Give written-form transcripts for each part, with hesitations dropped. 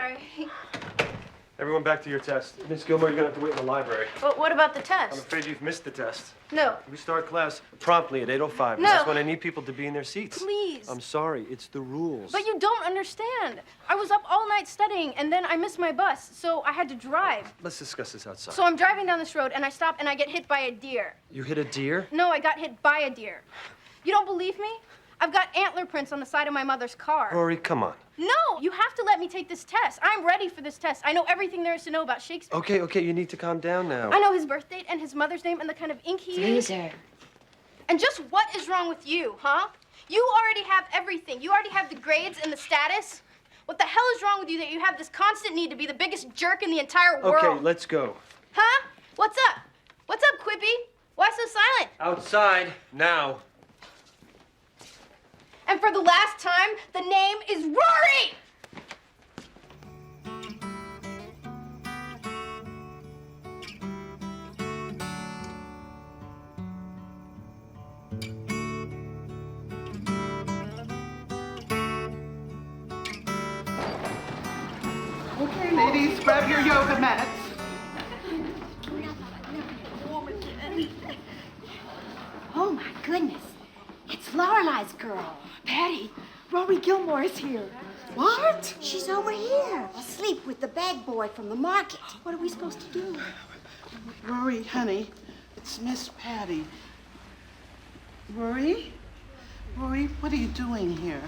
sorry. Everyone back to your test. Miss Gilmore, you're gonna have to wait in the library. But what about the I'm test? afraid you've missed the test. No. We start class promptly at 8:05. No. That's when I need people to be in their seats. Please. I'm sorry, it's the rules. But you don't understand. I was up all night studying, and then I missed my bus, so I had to drive. Let's discuss this outside. So I'm driving down this road, and I stop, and I get hit by a deer. You hit a deer? No, I got hit by a deer. You don't believe me? I've got antler prints on the side of my mother's car. Rory, come on. No, you have to let me take this test. I'm ready for this test. I know everything there is to know about Shakespeare. Okay, you need to calm down now. I know his birth date and his mother's name and the kind of ink he used. Freezer. And just what is wrong with you, huh? You already have everything. You already have the grades and the status. What the hell is wrong with you that you have this constant need to be the biggest jerk in the entire world? Okay, let's go. Huh? What's up? What's up, Quippy? Why so silent? Outside, now. And for the last time, the name is Rory! Okay, ladies, grab your yoga mats. Oh, my goodness. It's Lorelai's girl. Patty, Rory Gilmore is here. What? She's over here, asleep with the bag boy from the market. What are we supposed to do? Rory, honey, it's Miss Patty. Rory? Rory, what are you doing here?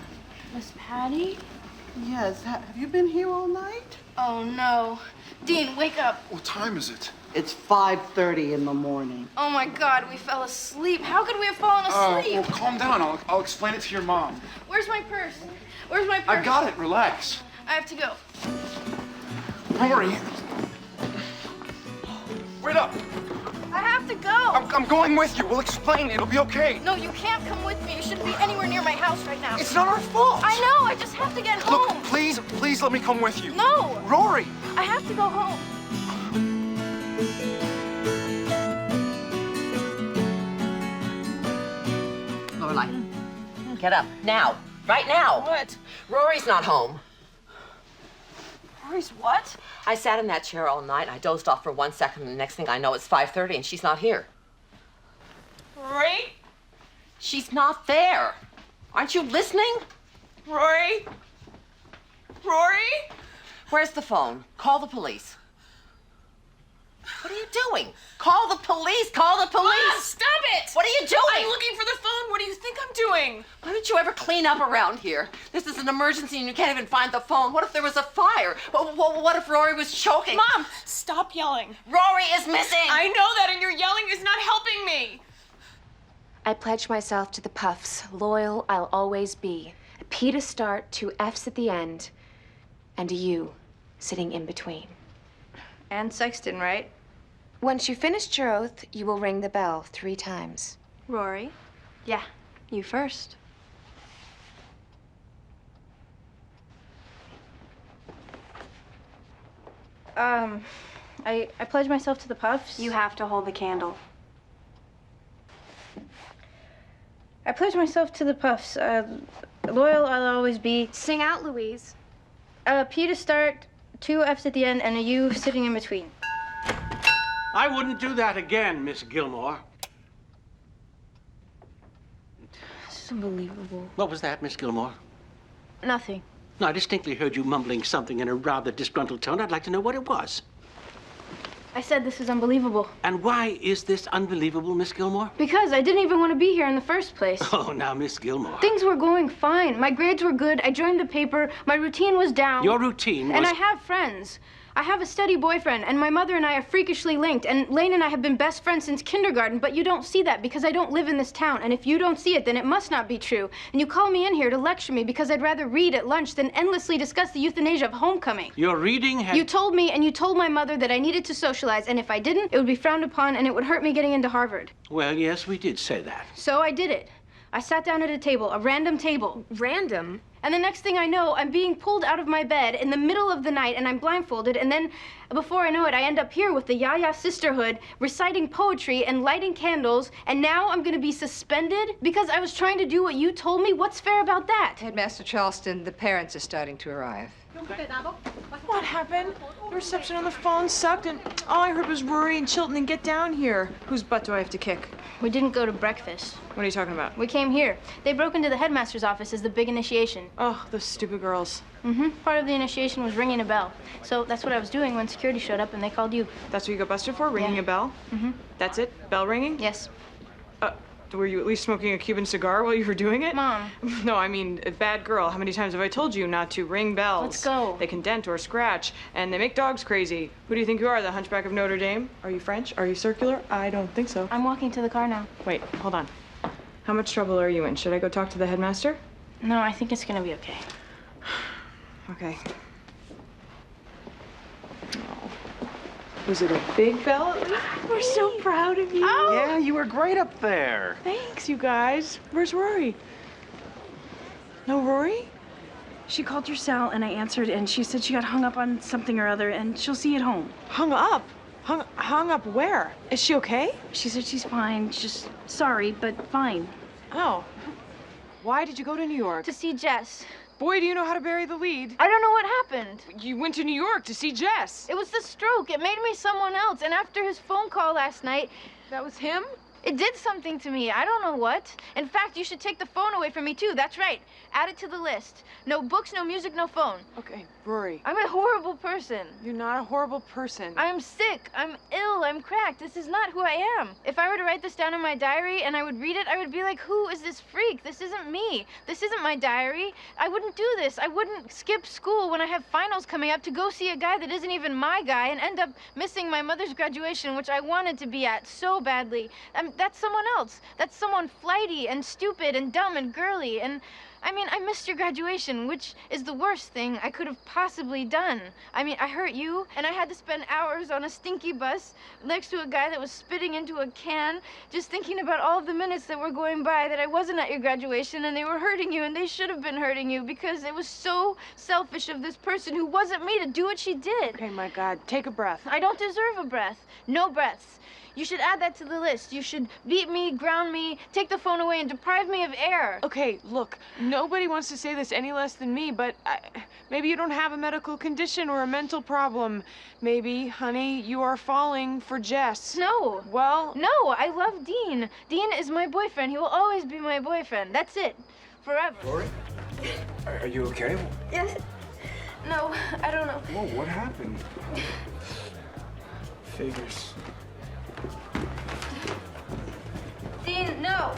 Miss Patty? Yes, have you been here all night? Oh, no. Dean, wake up. What time is it? It's 5:30 in the morning. Oh, my God, we fell asleep. How could we have fallen asleep? Well, calm down. I'll explain it to your mom. Where's my purse? Where's my purse? I got it. Relax. I have to go. Rory. Wait up. I have to go. I'm going with you. We'll explain. It'll be okay. No, you can't come with me. You shouldn't be anywhere near my house right now. It's not our fault. I know. I just have to get home. Look, please let me come with you. No. Rory. I have to go home. Lorelai, get up now, right now. What? Rory's not home. Rory's what? I sat in that chair all night. I dozed off for 1 second, and the next thing I know, it's 5:30, and she's not here. Rory? She's not there. Aren't you listening? Rory? Rory? Where's the phone? Call the police. What are you doing? Call the police! Call the police! Mom, stop it! What are you doing? I'm looking for the phone. What do you think I'm doing? Why don't you ever clean up around here? This is an emergency and you can't even find the phone. What if there was a fire? What if Rory was choking? Mom, stop yelling. Rory is missing! I know that, and your yelling is not helping me. I pledge myself to the Puffs. Loyal I'll always be. A P to start, 2 F's at the end, and a U sitting in between. And Sexton, right? Once you've finished your oath, you will ring the bell 3 times. Rory? Yeah, you first. I pledge myself to the Puffs. You have to hold the candle. I pledge myself to the Puffs. Loyal I'll always be. Sing out, Louise. P to start, 2 F's at the end, and a U sitting in between. I wouldn't do that again, Miss Gilmore. This is unbelievable. What was that, Miss Gilmore? Nothing. No, I distinctly heard you mumbling something in a rather disgruntled tone. I'd like to know what it was. I said this is unbelievable. And why is this unbelievable, Miss Gilmore? Because I didn't even want to be here in the first place. Oh, now, Miss Gilmore. Things were going fine. My grades were good. I joined the paper. My routine was down. Your routine was... And I have friends. I have a steady boyfriend, and my mother and I are freakishly linked, and Lane and I have been best friends since kindergarten, but you don't see that because I don't live in this town, and if you don't see it, then it must not be true. And you call me in here to lecture me because I'd rather read at lunch than endlessly discuss the euthanasia of homecoming. Your reading had... You told me, and you told my mother that I needed to socialize, and if I didn't, it would be frowned upon, and it would hurt me getting into Harvard. Well, yes, we did say that. So I did it. I sat down at a table, a random table. Random? And the next thing I know, I'm being pulled out of my bed in the middle of the night, and I'm blindfolded, and then, before I know it, I end up here with the Yaya Sisterhood, reciting poetry and lighting candles, and now I'm gonna be suspended because I was trying to do what you told me? What's fair about that? Headmaster Charleston, the parents are starting to arrive. What happened? The reception on the phone sucked, and all I heard was Rory and Chilton and get down here. Whose butt do I have to kick? We didn't go to breakfast. What are you talking about? We came here. They broke into the headmaster's office as the big initiation. Oh, those stupid girls. Part of the initiation was ringing a bell. So that's what I was doing when security showed up and they called you. That's what you got busted for? Ringing a bell? That's it? Bell ringing? Yes. Were you at least smoking a Cuban cigar while you were doing it? Mom. No, I mean, a bad girl. How many times have I told you not to ring bells? Let's go. They can dent or scratch, and they make dogs crazy. Who do you think you are, the Hunchback of Notre Dame? Are you French? Are you circular? I don't think so. I'm walking to the car now. Wait, hold on. How much trouble are you in? Should I go talk to the headmaster? No, I think it's gonna be okay. Okay. Oh. Was it a big bell at least? We're so proud of you. Oh. Yeah, you were great up there. Thanks, you guys. Where's Rory? No Rory? She called your cell and I answered and she said she got hung up on something or other and she'll see you at home. Hung up? Hung up where? Is she okay? She said she's fine, just sorry, but fine. Oh. Why did you go to New York? To see Jess. Boy, do you know how to bury the lead. I don't know what happened. You went to New York to see Jess. It was the stroke. It made me someone else. And after his phone call last night, That was him? it did something to me. I don't know what. In fact, you should take the phone away from me, too. That's right. Add it to the list. No books, no music, no phone. Okay, Rory. I'm a horrible person. You're not a horrible person. I'm sick. I'm ill. I'm cracked. This is not who I am. If I were to write this down in my diary and I would read it, I would be like, who is this freak? This isn't me. This isn't my diary. I wouldn't do this. I wouldn't skip school when I have finals coming up to go see a guy that isn't even my guy and end up missing my mother's graduation, which I wanted to be at so badly. That's someone else. That's someone flighty and stupid and dumb and girly. And I mean, I missed your graduation, which is the worst thing I could have possibly done. I mean, I hurt you, and I had to spend hours on a stinky bus next to a guy that was spitting into a can, just thinking about all of the minutes that were going by that I wasn't at your graduation, and they were hurting you, and they should have been hurting you, because it was so selfish of this person who wasn't me to do what she did. Okay, my God, take a breath. I don't deserve a breath. No breaths. You should add that to the list. You should beat me, ground me, take the phone away, and deprive me of air. Okay, look, nobody wants to say this any less than me, but maybe you don't have a medical condition or a mental problem. Maybe, honey, you are falling for Jess. No. Well... No, I love Dean. Dean is my boyfriend. He will always be my boyfriend. That's it. Forever. Rory? Are you okay? Yes. No, I don't know. Whoa, what happened? Figures. Dean, no.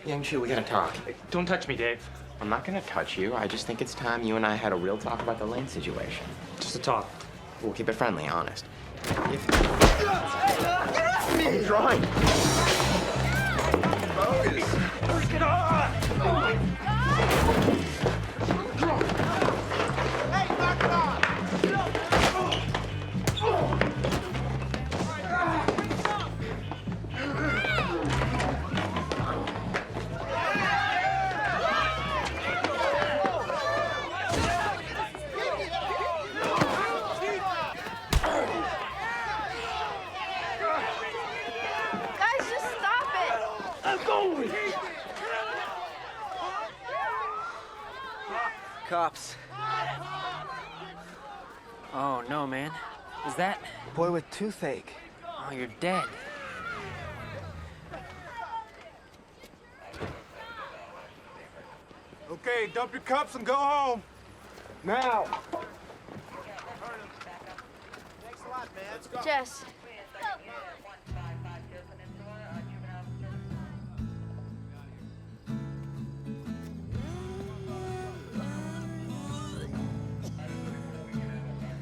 Young Chu, we gotta talk. Don't touch me, Dave. I'm not gonna touch you. I just think it's time you and I had a real talk about the Lane situation. Just a talk. We'll keep it friendly, honest. I'm trying. Get on! Hey, knock it off! Cops. Oh, no, man. Is that? Boy with toothache. Oh, you're dead. Okay, dump your cups and go home. Now. Thanks a lot, man. Let's go. Jess.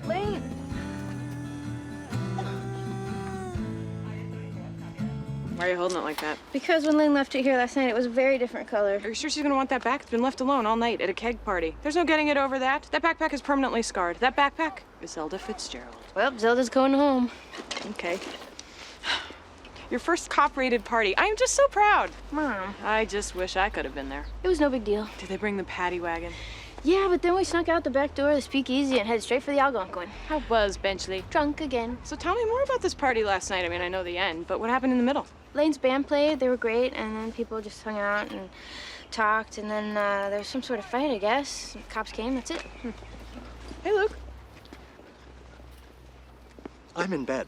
Lane. Why are you holding it like that? Because when Lane left it here last night, it was a very different color. Are you sure she's gonna want that back? It's been left alone all night at a keg party. There's no getting it over that. That backpack is permanently scarred. That backpack is Zelda Fitzgerald. Well, Zelda's going home. Okay. Your first cop-rated party. I am just so proud. Mom. I just wish I could have been there. It was no big deal. Did they bring the paddy wagon? Yeah, but then we snuck out the back door of the speakeasy and headed straight for the Algonquin. How was Benchley? Drunk again. So tell me more about this party last night. I mean, I know the end, but what happened in the middle? Lane's band played, they were great, and then people just hung out and talked, and then there was some sort of fight, I guess. Cops came, that's it. Hey, Luke. I'm in bed.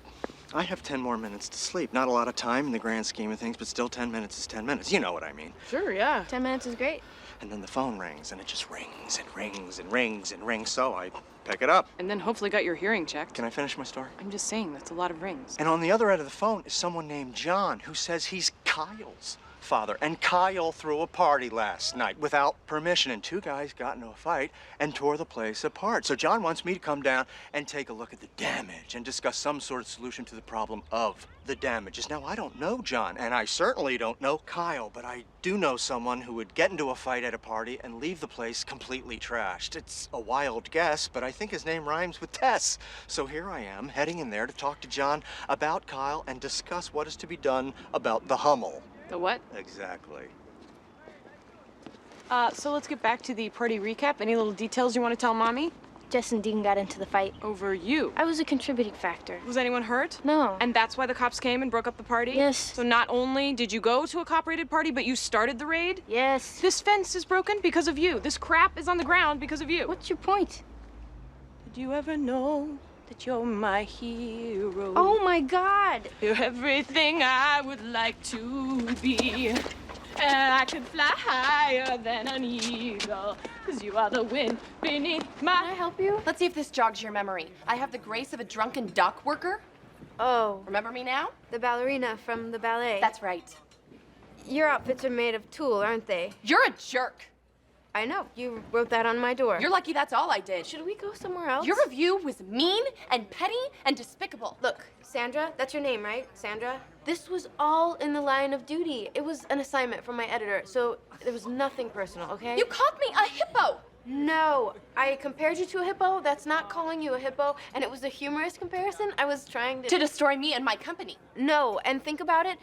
I have 10 more minutes to sleep. Not a lot of time in the grand scheme of things, but still 10 minutes is 10 minutes. You know what I mean. Sure, yeah. 10 minutes is great. And then the phone rings, and it just rings and rings and rings and rings, so I pick it up. And then hopefully got your hearing checked. Can I finish my story? I'm just saying, that's a lot of rings. And on the other end of the phone is someone named John who says he's Kyle's father. And Kyle threw a party last night without permission, and two guys got into a fight and tore the place apart. So John wants me to come down and take a look at the damage and discuss some sort of solution to the problem of the damages. Now, I don't know John, and I certainly don't know Kyle, but I do know someone who would get into a fight at a party and leave the place completely trashed. It's a wild guess, but I think his name rhymes with Tess. So here I am, heading in there to talk to John about Kyle and discuss what is to be done about the Hummel. The what? Exactly. So let's get back to the party recap. Any little details you want to tell Mommy? Jess and Dean got into the fight. Over you? I was a contributing factor. Was anyone hurt? No. And that's why the cops came and broke up the party? Yes. So not only did you go to a cop-rated party, but you started the raid? Yes. This fence is broken because of you. This crap is on the ground because of you. What's your point? Did you ever know that you're my hero? Oh my God! You're everything I would like to be. And I could fly higher than an eagle, 'cause you are the wind beneath my... Can I help you? Let's see if this jogs your memory. I have the grace of a drunken dock worker. Oh. Remember me now? The ballerina from the ballet. That's right. Your outfits are made of tulle, aren't they? You're a jerk. I know. You wrote that on my door. You're lucky that's all I did. Should we go somewhere else? Your review was mean and petty and despicable. Look, Sandra, that's your name, right? Sandra? This was all in the line of duty. It was an assignment from my editor, so there was nothing personal, okay? You called me a hippo. No, I compared you to a hippo. That's not calling you a hippo, and it was a humorous comparison. I was trying to destroy me and my company. No, and think about it.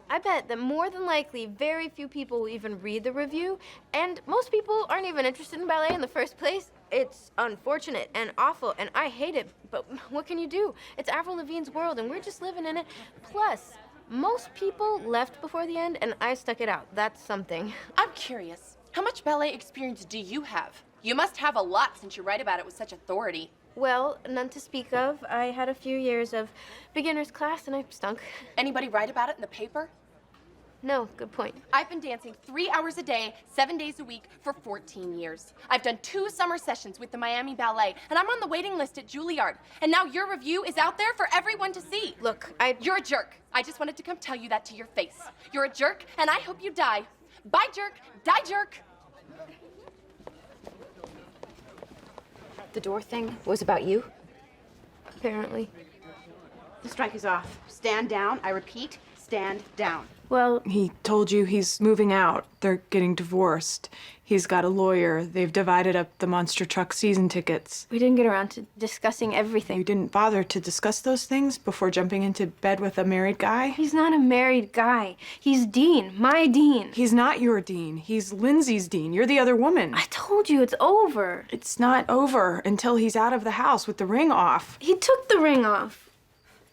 I bet that more than likely very few people will even read the review, and most people aren't even interested in ballet in the first place. It's unfortunate and awful, and I hate it, but what can you do? It's Avril Lavigne's world, and we're just living in it. Plus, most people left before the end, and I stuck it out. That's something. I'm curious. How much ballet experience do you have? You must have a lot since you write about it with such authority. Well, none to speak of. I had a few years of beginner's class, and I stunk. Anybody write about it in the paper? No, good point. I've been dancing 3 hours a day, 7 days a week for 14 years. I've done 2 summer sessions with the Miami Ballet, and I'm on the waiting list at Juilliard. And now your review is out there for everyone to see. Look, You're a jerk. I just wanted to come tell you that to your face. You're a jerk, and I hope you die. Bye, jerk. Die, jerk. The door thing was about you? Apparently. The strike is off. Stand down. I repeat, stand down. Well, he told you he's moving out. They're getting divorced. He's got a lawyer. They've divided up the monster truck season tickets. We didn't get around to discussing everything. You didn't bother to discuss those things before jumping into bed with a married guy? He's not a married guy. He's Dean, my Dean. He's not your Dean. He's Lindsay's Dean. You're the other woman. I told you, it's over. It's not over until he's out of the house with the ring off. He took the ring off.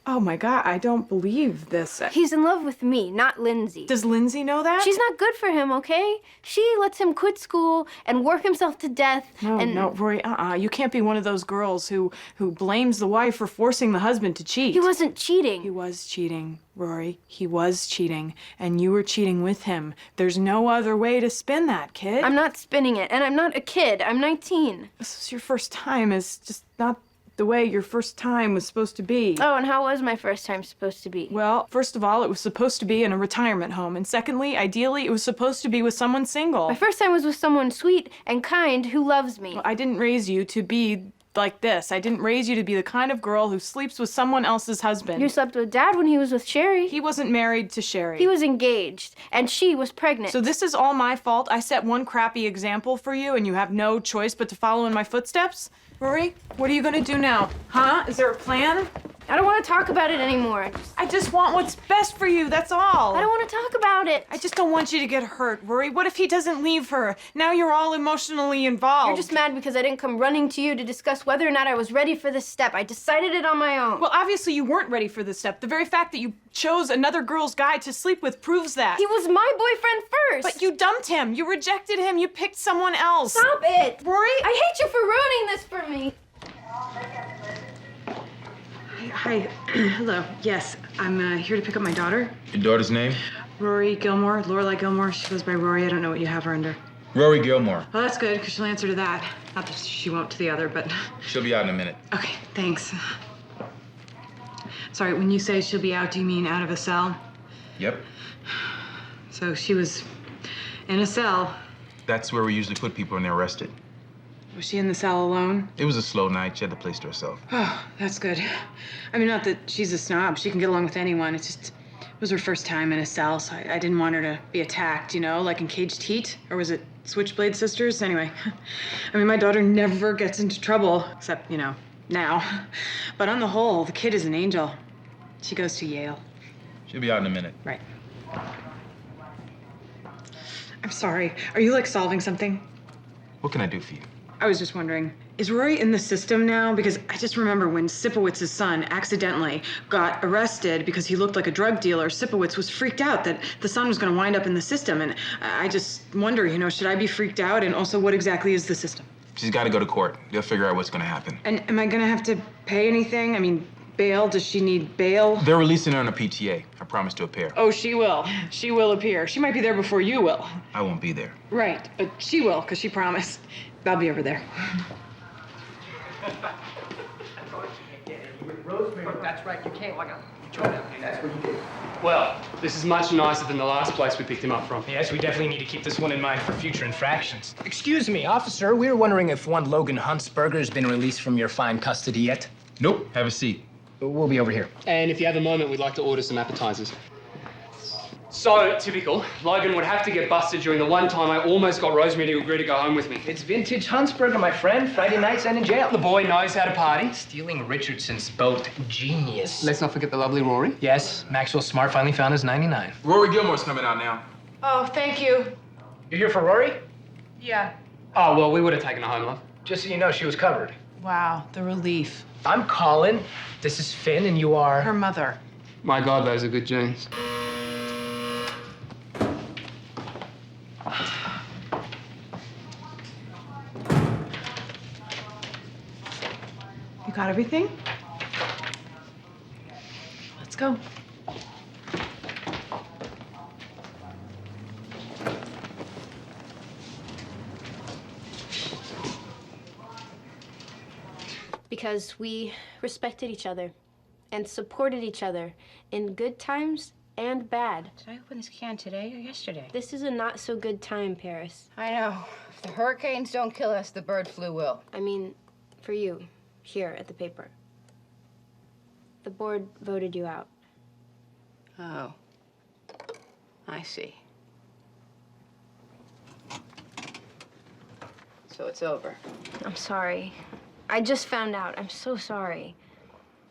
Oh my God, I don't believe this. He's in love with me, not Lindsay. Does Lindsay know that? She's not good for him, okay? She lets him quit school and work himself to death. No, Rory, you can't be one of those girls who blames the wife for forcing the husband to cheat. He wasn't cheating. He was cheating, Rory. He was cheating, and you were cheating with him. There's no other way to spin that, kid. I'm not spinning it, and I'm not a kid. I'm 19. This is your first time. It's just not the way your first time was supposed to be. Oh, and how was my first time supposed to be? Well, first of all, it was supposed to be in a retirement home. And secondly, ideally, it was supposed to be with someone single. My first time was with someone sweet and kind who loves me. Well, I didn't raise you to be like this. I didn't raise you to be the kind of girl who sleeps with someone else's husband. You slept with Dad when he was with Sherry. He wasn't married to Sherry. He was engaged, and she was pregnant. So this is all my fault? I set one crappy example for you, and you have no choice but to follow in my footsteps? Rory, what are you gonna do now? Huh? Is there a plan? I don't want to talk about it anymore. I just want what's best for you, that's all. I don't want to talk about it. I just don't want you to get hurt, Rory. What if he doesn't leave her? Now you're all emotionally involved. You're just mad because I didn't come running to you to discuss whether or not I was ready for this step. I decided it on my own. Well, obviously you weren't ready for this step. The very fact that you chose another girl's guy to sleep with proves that. He was my boyfriend first. But you dumped him. You rejected him. You picked someone else. Stop it. Rory? I hate you for ruining this for me. Hi. Hello. Yes, I'm here to pick up my daughter. Your daughter's name? Rory Gilmore, Lorelai Gilmore. She goes by Rory. I don't know what you have her under. Rory Gilmore. Well, that's good, because she'll answer to that. Not that she won't to the other, but... She'll be out in a minute. Okay, thanks. Sorry, when you say she'll be out, do you mean out of a cell? Yep. So she was in a cell. That's where we usually put people when they're arrested. Was she in the cell alone? It was a slow night. She had the place to herself. Oh, that's good. I mean, not that she's a snob. She can get along with anyone. It's just, it was her first time in a cell, so I didn't want her to be attacked, you know, like in Caged Heat? Or was it Switchblade Sisters? Anyway, I mean, my daughter never gets into trouble, except, you know, now. But on the whole, the kid is an angel. She goes to Yale. She'll be out in a minute. Right. I'm sorry. Are you, like, solving something? What can I do for you? I was just wondering, is Rory in the system now? Because I just remember when Sipowitz's son accidentally got arrested because he looked like a drug dealer, Sipowitz was freaked out that the son was going to wind up in the system. And I just wonder, you know, should I be freaked out? And also, what exactly is the system? She's got to go to court. They'll figure out what's going to happen. And am I going to have to pay anything? I mean, bail? Does she need bail? They're releasing her on a PTA. I promise to appear. Oh, she will. She will appear. She might be there before you will. I won't be there. Right, but she will, because she promised. I'll be over there. That's right, you can't like a that's what you did. Well, this is much nicer than the last place we picked him up from. Yes, we definitely need to keep this one in mind for future infractions. Excuse me, officer, we were wondering if one Logan Huntsberger has been released from your fine custody yet. Nope, have a seat. We'll be over here. And if you have a moment, we'd like to order some appetizers. So, typical. Logan would have to get busted during the one time I almost got Rosemary to agree to go home with me. It's vintage Huntsberger, my friend. Friday nights and in jail. The boy knows how to party. Stealing Richardson's boat. Genius. Let's not forget the lovely Rory. Yes, Maxwell Smart finally found his 99. Rory Gilmore's coming out now. Oh, thank you. You're here for Rory? Yeah. Oh, well, we would have taken her home, love. Just so you know, she was covered. Wow, the relief. I'm Colin. This is Finn, and you are... Her mother. My God, those are good genes. You got everything? Let's go. Because we respected each other and supported each other in good times and bad. Did I open this can today or yesterday? This is a not so good time, Paris. I know. If the hurricanes don't kill us, the bird flu will. I mean, for you, here at the paper. The board voted you out. Oh. I see. So it's over. I'm sorry. I just found out. I'm so sorry.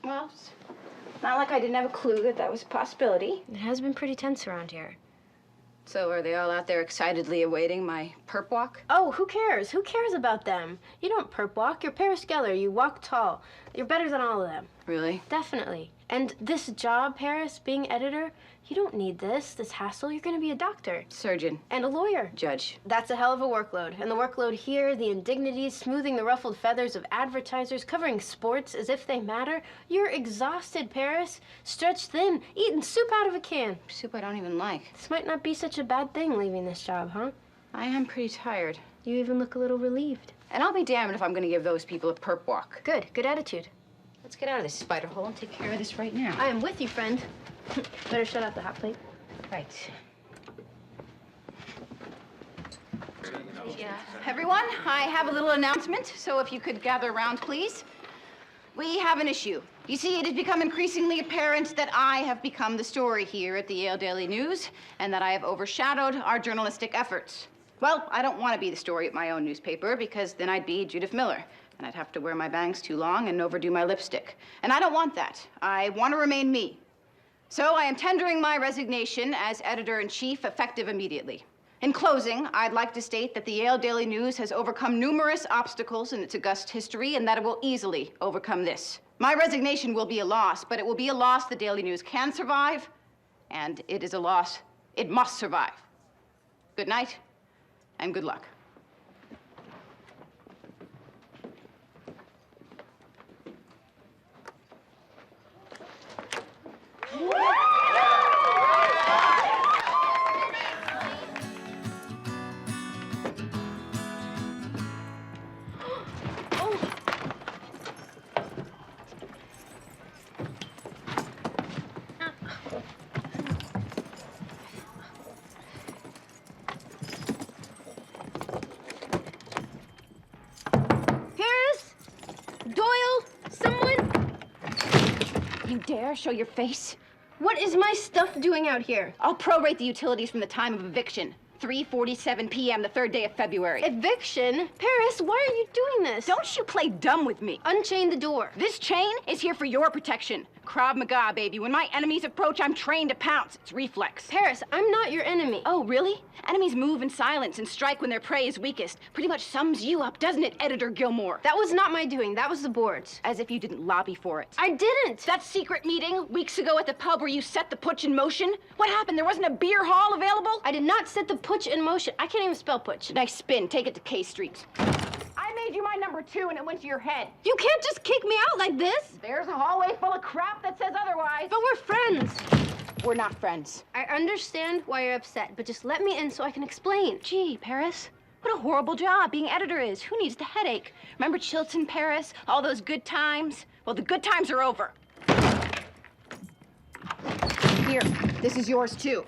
Well, it's not like I didn't have a clue that that was a possibility. It has been pretty tense around here. So are they all out there excitedly awaiting my perp walk? Oh, who cares? Who cares about them? You don't perp walk. You're Paris Geller. You walk tall. You're better than all of them. Really? Definitely. And this job, Paris, being editor, you don't need this hassle. You're going to be a doctor. Surgeon. And a lawyer. Judge. That's a hell of a workload. And the workload here, the indignities, smoothing the ruffled feathers of advertisers, covering sports as if they matter. You're exhausted, Paris. Stretched thin, eating soup out of a can. Soup I don't even like. This might not be such a bad thing, leaving this job, huh? I am pretty tired. You even look a little relieved. And I'll be damned if I'm going to give those people a perp walk. Good. Good attitude. Let's get out of this spider hole and take care of this right now. I am with you, friend. Better shut out the hot plate. Right. Everyone, I have a little announcement, so if you could gather around, please. We have an issue. You see, it has become increasingly apparent that I have become the story here at the Yale Daily News, and that I have overshadowed our journalistic efforts. Well, I don't want to be the story at my own newspaper, because then I'd be Judith Miller. And I'd have to wear my bangs too long and overdo my lipstick. And I don't want that. I want to remain me. So I am tendering my resignation as editor-in-chief, effective immediately. In closing, I'd like to state that the Yale Daily News has overcome numerous obstacles in its august history and that it will easily overcome this. My resignation will be a loss, but it will be a loss the Daily News can survive, and it is a loss it must survive. Good night, and good luck. You dare show your face? What is my stuff doing out here? I'll prorate the utilities from the time of eviction. 3:47 p.m. the 3rd day of February. Eviction? Paris, why are you doing this? Don't you play dumb with me. Unchain the door. This chain is here for your protection. Krav Maga, baby. When my enemies approach, I'm trained to pounce. It's reflex. Paris, I'm not your enemy. Oh, really? Enemies move in silence and strike when their prey is weakest. Pretty much sums you up, doesn't it, Editor Gilmore? That was not my doing. That was the board's. As if you didn't lobby for it. I didn't. That secret meeting weeks ago at the pub where you set the putsch in motion? What happened? There wasn't a beer hall available? I did not set the putsch in motion. I can't even spell putsch. Nice spin. Take it to K Street. I made you my number 2 and it went to your head. You can't just kick me out like this. There's a hallway full of crap that says otherwise. But we're friends. We're not friends. I understand why you're upset, but just let me in so I can explain. Gee, Paris, what a horrible job being editor is. Who needs the headache? Remember Chilton, Paris? All those good times? Well, the good times are over. Here, this is yours too.